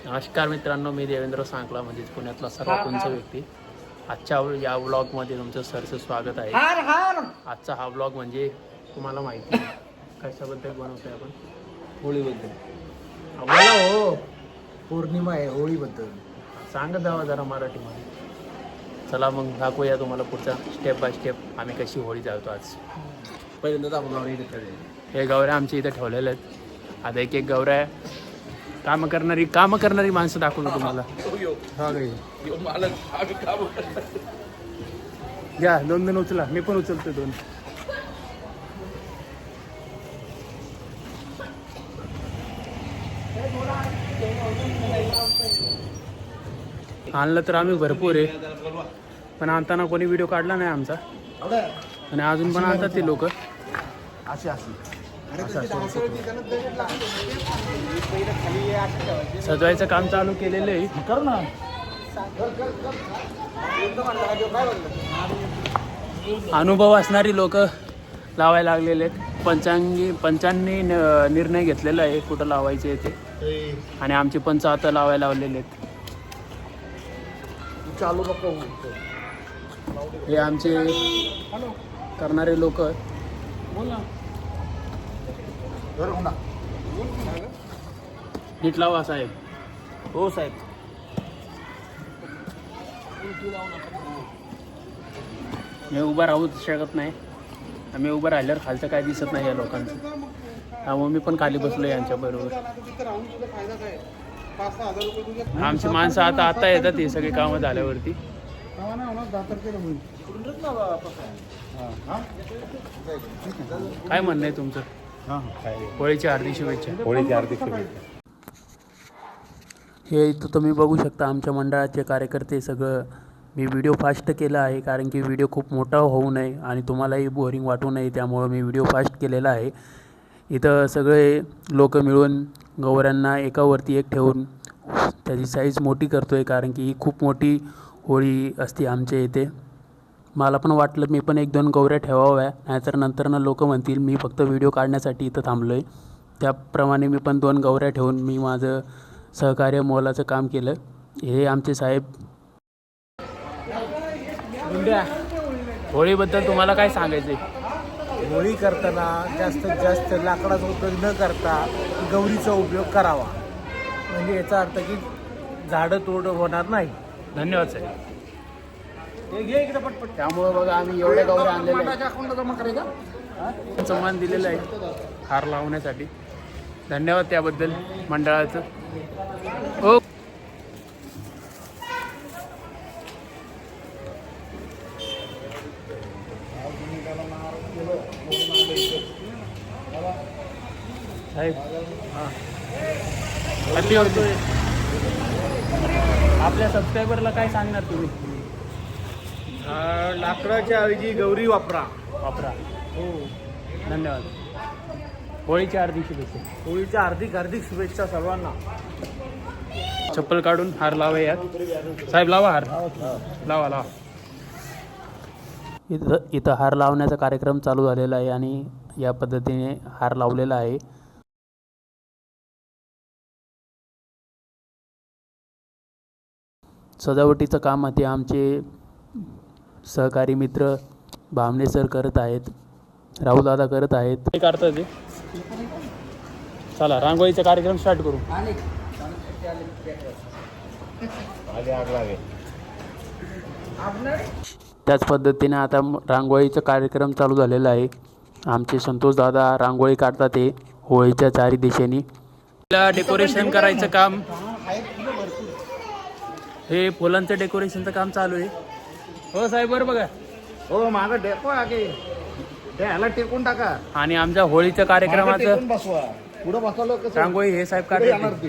नमस्कार मित्रांनो, मी देवेंद्र सांकला म्हणजेच पुण्यातला सर्वात उंच व्यक्ती. आजच्या या व्लॉगमध्ये तुमचं सरचं स्वागत आहे. आजचा हा व्लॉग म्हणजे तुम्हाला माहिती आहे कशाबद्दल बनवतोय आपण? होळीबद्दल. आम्हाला हो पौर्णिमा आहे, होळीबद्दल सांगत जावा जरा मराठीमध्ये. चला मग दाखवूया तुम्हाला पुढचा स्टेप बाय स्टेप आम्ही कशी होळी जाळतो आज. पहिल्यांदाच आपण हे गवऱ्या आमच्या इथे ठेवलेले आहेत. आता एक गवऱ्या कामं करणारी माणसं दाखवतो तुम्हाला. घ्या दोन उचला, मी पण उचलतो दोन. आणलं तर आम्ही भरपूर आहे, पण आणताना कोणी व्हिडिओ काढला नाही आमचा, आणि अजून पण आणतात ते लोक. सजवायचं काम चालू केलेलं आहे. कर ना. अनुभव असणारी लोक लावायला लागलेले आहेत. पंचांनी निर्णय घेतलेला आहे कुठं लावायचे ते, आणि आमचे पंच आता लावायला लावलेले आहेत. चालू नको. हे आमचे करणारे लोक. नीट लावा साहेब. हो साहेब. मी उभा राहू शकत नाही. आम्ही उभं राहिल्यावर खालचं काय दिसत नाही या लोकांचं, त्यामुळे मी पण खाली बसलो यांच्या बरोबर. आमची माणसं आता येतात, हे सगळे कामं झाल्यावरती. काय म्हणणं आहे तुमचं? होळीच्या हार्दिक शुभेच्छा. होळीची हार्दिक शुभेच्छा. हे इथं तुम्ही बघू शकता आमच्या मंडळाचे कार्यकर्ते सगळं. मी व्हिडिओ फास्ट केला आहे कारण की व्हिडिओ खूप मोठा होऊ नये आणि तुम्हालाही बोरिंग वाटू नये, त्यामुळं मी व्हिडिओ फास्ट केलेला आहे. इथं सगळे लोक मिळून गवऱ्यांना एकावरती एक ठेवून त्याची साईज मोठी करतो आहे, कारण की ही खूप मोठी होळी असते आमच्या इथे. मला पण वाटलं मी पण 1-2 गवऱ्या ठेवाव्या, नाहीतर नंतरनं लोक म्हणतील मी फक्त व्हिडिओ काढण्यासाठी इथं थांबलो आहे. त्याप्रमाणे मी पण 2 गवऱ्या ठेवून मी माझं सहकार्य मोलाचं काम केलं. हे आमचे साहेब. होळीबद्दल तुम्हाला काय सांगायचं आहे? होळी करताना जास्तीत जास्त लाकडाचा उपयोग न करता गौरीचा उपयोग करावा, म्हणजे याचा अर्थ की झाडं तोड होणार नाही. धन्यवाद साहेब. हे घे इकडे पटपट. त्यामुळं बघा आम्ही एवढ्या गवऱ्या आणलेल्या आहेत. सन्मान दिलेला आहे हार लावण्यासाठी. धन्यवाद त्याबद्दल मंडळाचं. हो साहेब. हॅपी होतोय. आपल्या सबस्क्रायबरला काय सांगणार तुम्ही? लाकडाच्या ऐवजी गौरी वापरा. हो धन्यवाद. होळीच्या हार्दिक शुभेच्छा. होळीच्या हार्दिक शुभेच्छा सर्वांना. चप्पल काढून हार लावा यात. साहेब लावा हार. लावा. इथं हार लावण्याचा कार्यक्रम चालू झालेला आहे आणि या पद्धतीने हार लावलेला आहे. सजावटीचं काम ते आमचे सहकारी मित्र भामणे सर करत आहेत, राहुलदादा करत आहेत. काय करतात ते? चला रांगोळीचा कार्यक्रम स्टार्ट करू. त्याच पद्धतीने आता रांगोळीचा कार्यक्रम चालू झालेला आहे. आमचे संतोष दादा रांगोळी काढतात ते होळीच्या चारी दिशेने. डेकोरेशन करायचं काम, हे फुलांचं डेकोरेशनचं काम चालू आहे. हो साहेब बरं बघा. हो माझा डेको आहे, ह्याला टेकून टाका. आणि आमच्या होळीच्या कार्यक्रमाचं बसवा. पुढे बसवलं कसं रांगोळी हे साहेब काढतात.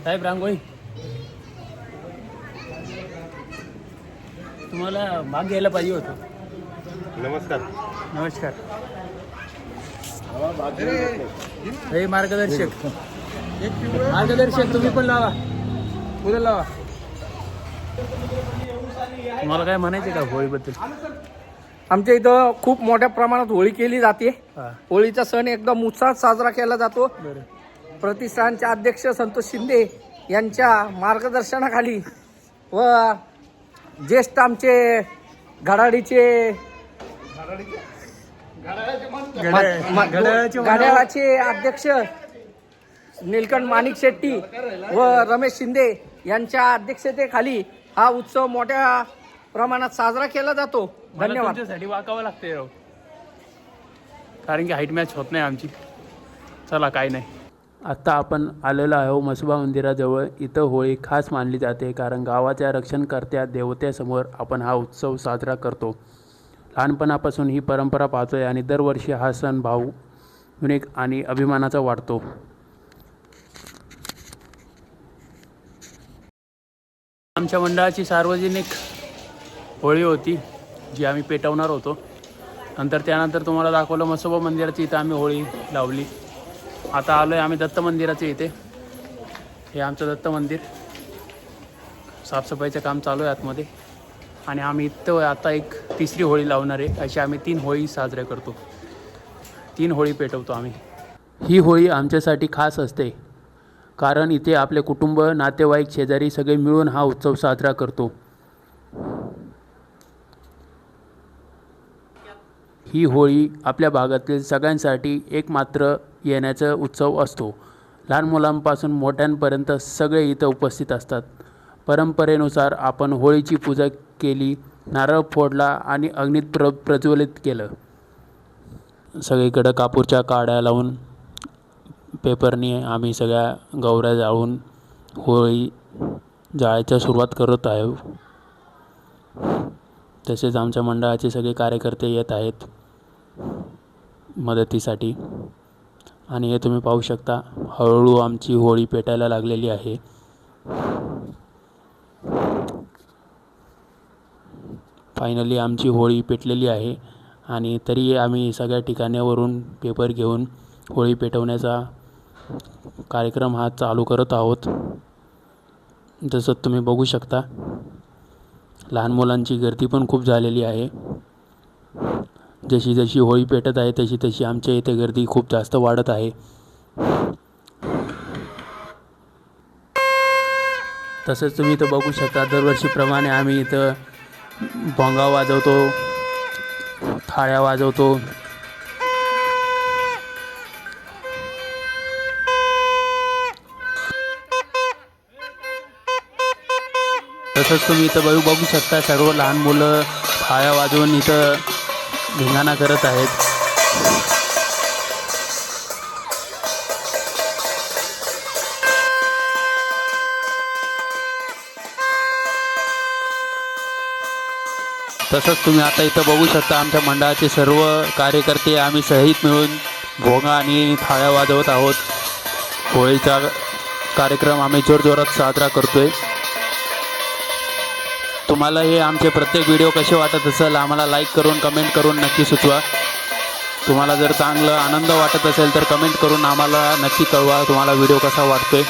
साहेब रांगोळी तुम्हाला भाग घ्यायला पाहिजे होतं. नमस्कार. हे मार्गदर्शक तुम्ही पण लावा, उद्या लावा. तुम्हाला काय म्हणायचं का होळीबद्दल? आमच्या इथं खूप मोठ्या प्रमाणात होळी केली जाते. हा. होळीचा सण एकदम उत्साहात साजरा केला जातो. बरं. प्रतिष्ठानचे अध्यक्ष संतोष शिंदे यांच्या मार्गदर्शनाखाली व ज्येष्ठ आमचे घडाडीचे घड्याळाचे अध्यक्ष नीलकंठ माणिक शेट्टी व रमेश शिंदे यांच्या अध्यक्षतेखाली हा उत्सव मोठ्या प्रमाणात साजरा केला जातो. धन्यवाद. तुमच्यासाठी वाकावं लागते राव, कारण की हाईट मॅच होत नाही आमची. चला काय नाही. आत्ता आपण आलेलो आहो मसोबा मंदिराजवळ. इथं होळी खास मानली जाते, कारण गावाच्या रक्षणकर्त्या देवतेसमोर आपण हा उत्सव साजरा करतो. लहानपणापासून ही परंपरा पाहतोय आणि दरवर्षी हा सण भावनिक आणि अभिमानाचा वाटतो. आमच्या मंडळाची सार्वजनिक होळी होती जी आम्ही पेटवणार होतो. त्यानंतर तुम्हाला दाखवलं मसोबा मंदिराची इथं आम्ही होळी लावली. आता आलो आहे आम्ही दत्त मंदिराच्या इथे. हे आमचं दत्त मंदिर, साफसफाईचं काम चालू आहे आतमध्ये. आणि आम्ही इथं आता एक तिसरी होळी लावणार आहे. अशी आम्ही 3 होळी साजऱ्या करतो, 3 होळी पेटवतो आम्ही. ही होळी आमच्यासाठी खास असते, कारण इथे आपले कुटुंब, नातेवाईक, शेजारी सगळे मिळून हा उत्सव साजरा करतो. ही होळी आपल्या भागातील सगळ्यांसाठी एक मात्र येण्याचा उत्सव असतो. लहान मुलांपासून मोठ्यांपर्यंत सगळे इथं उपस्थित असतात. परंपरेनुसार आपण होळीची पूजा केली, नारळ फोडला आणि अग्नीत प्रज्वलित केलं. सगळीकडं कापूरच्या काड्या लावून पेपरनी आम्ही सगळ्या गौऱ्या जाळून होळी जाळायला सुरुवात करत आहे. तसेच आमच्या मंडळाचे सगळे कार्यकर्ते येत आहेत मदतीसाठी. आणि हे तुम्ही पाहू शकता, हळूहळू आमची होळी पेटायला लागलेली आहे. फायनली आमची होळी पेटलेली आहे. आणि तरी आम्ही सगळ्या ठिकाणावरून पेपर घेऊन होळी पेटवण्याचा कार्यक्रम हा चालू करत आहोत. जसं तुम्ही बघू शकता, लहान मुलांची गर्दी पण खूप झालेली आहे. जशी जशी होळी पेटत आहे तशी तशी आमच्या इथे गर्दी खूप जास्त वाढत आहे. तसंच तुम्ही इथं बघू शकता, दरवर्षीप्रमाणे आम्ही इथं भोंगा वाजवतो, थाळ्या वाजवतो. तसंच तुम्ही इथं बघू शकता, सर्व लहान मुलं थाळ्या वाजवून इथं धिंगाणा करत आहेत. तसंच तुम्ही आता इथं बघू शकता, आमच्या मंडळाचे सर्व कार्यकर्ते आम्ही सहित मिळून भोंगा आणि थाळ्या वाजवत आहोत. होळीचा कार्यक्रम आम्ही जोरजोरात साजरा करतोय. तुम्हाला हे आमचे प्रत्येक व्हिडिओ कसे वाटत असेल आम्हाला लाईक करून कमेंट करून नक्की सुचवा. तुम्हाला जर चांगलं आनंद वाटत असेल तर कमेंट करून आम्हाला नक्की कळवा तुम्हाला व्हिडिओ कसा वाटतोय.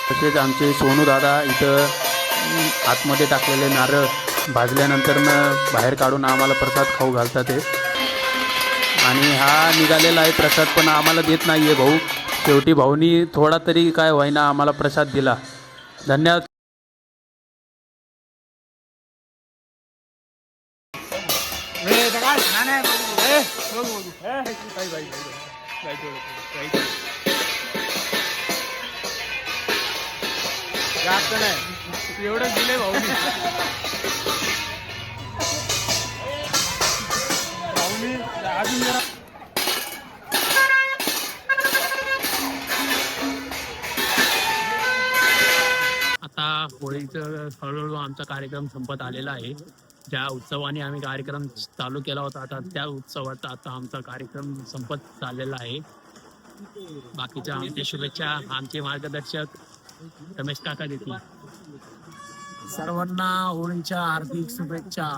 तसेच आमचे सोनू दादा इथं आतमध्ये टाकलेले नारळ भाजल्यानंतरनं बाहेर काढून आम्हाला प्रसाद खाऊ घालतात ते. आणि हा निघालेला आहे प्रसाद, पण आम्हाला देत नाही आहे भाऊ. शेवटी भाऊनी थोडा तरी काय होईना आम्हाला प्रसाद दिला. धन्यवाद. एवढं दिले भाऊनी. अजून जरा आता होळीचं हळूहळू आमचा कार्यक्रम संपत आलेला आहे. ज्या उत्सवाने आम्ही कार्यक्रम चालू केला होता आता त्या उत्सवाचा आता आमचा कार्यक्रम संपत चाललेला आहे. बाकीच्या आमच्या शुभेच्छा आमचे मार्गदर्शक रमेश काका देतील. सर्वांना होळीच्या हार्दिक शुभेच्छा.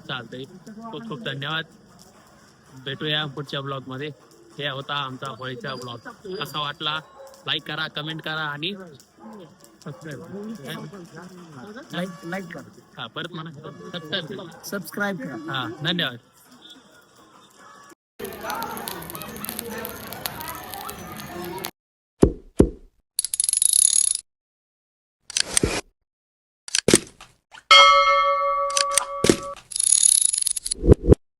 चालतंय, खूप खूप धन्यवाद. भेटूया पुढच्या ब्लॉगमध्ये. हे होता आमचा होळीचा ब्लॉग. कसा वाटला लाईक करा, कमेंट करा आणि सबस्क्राईब लाईक करा, हा परत म्हणा सबस्क्राईब सबस्क्राईब करा. हा धन्यवाद.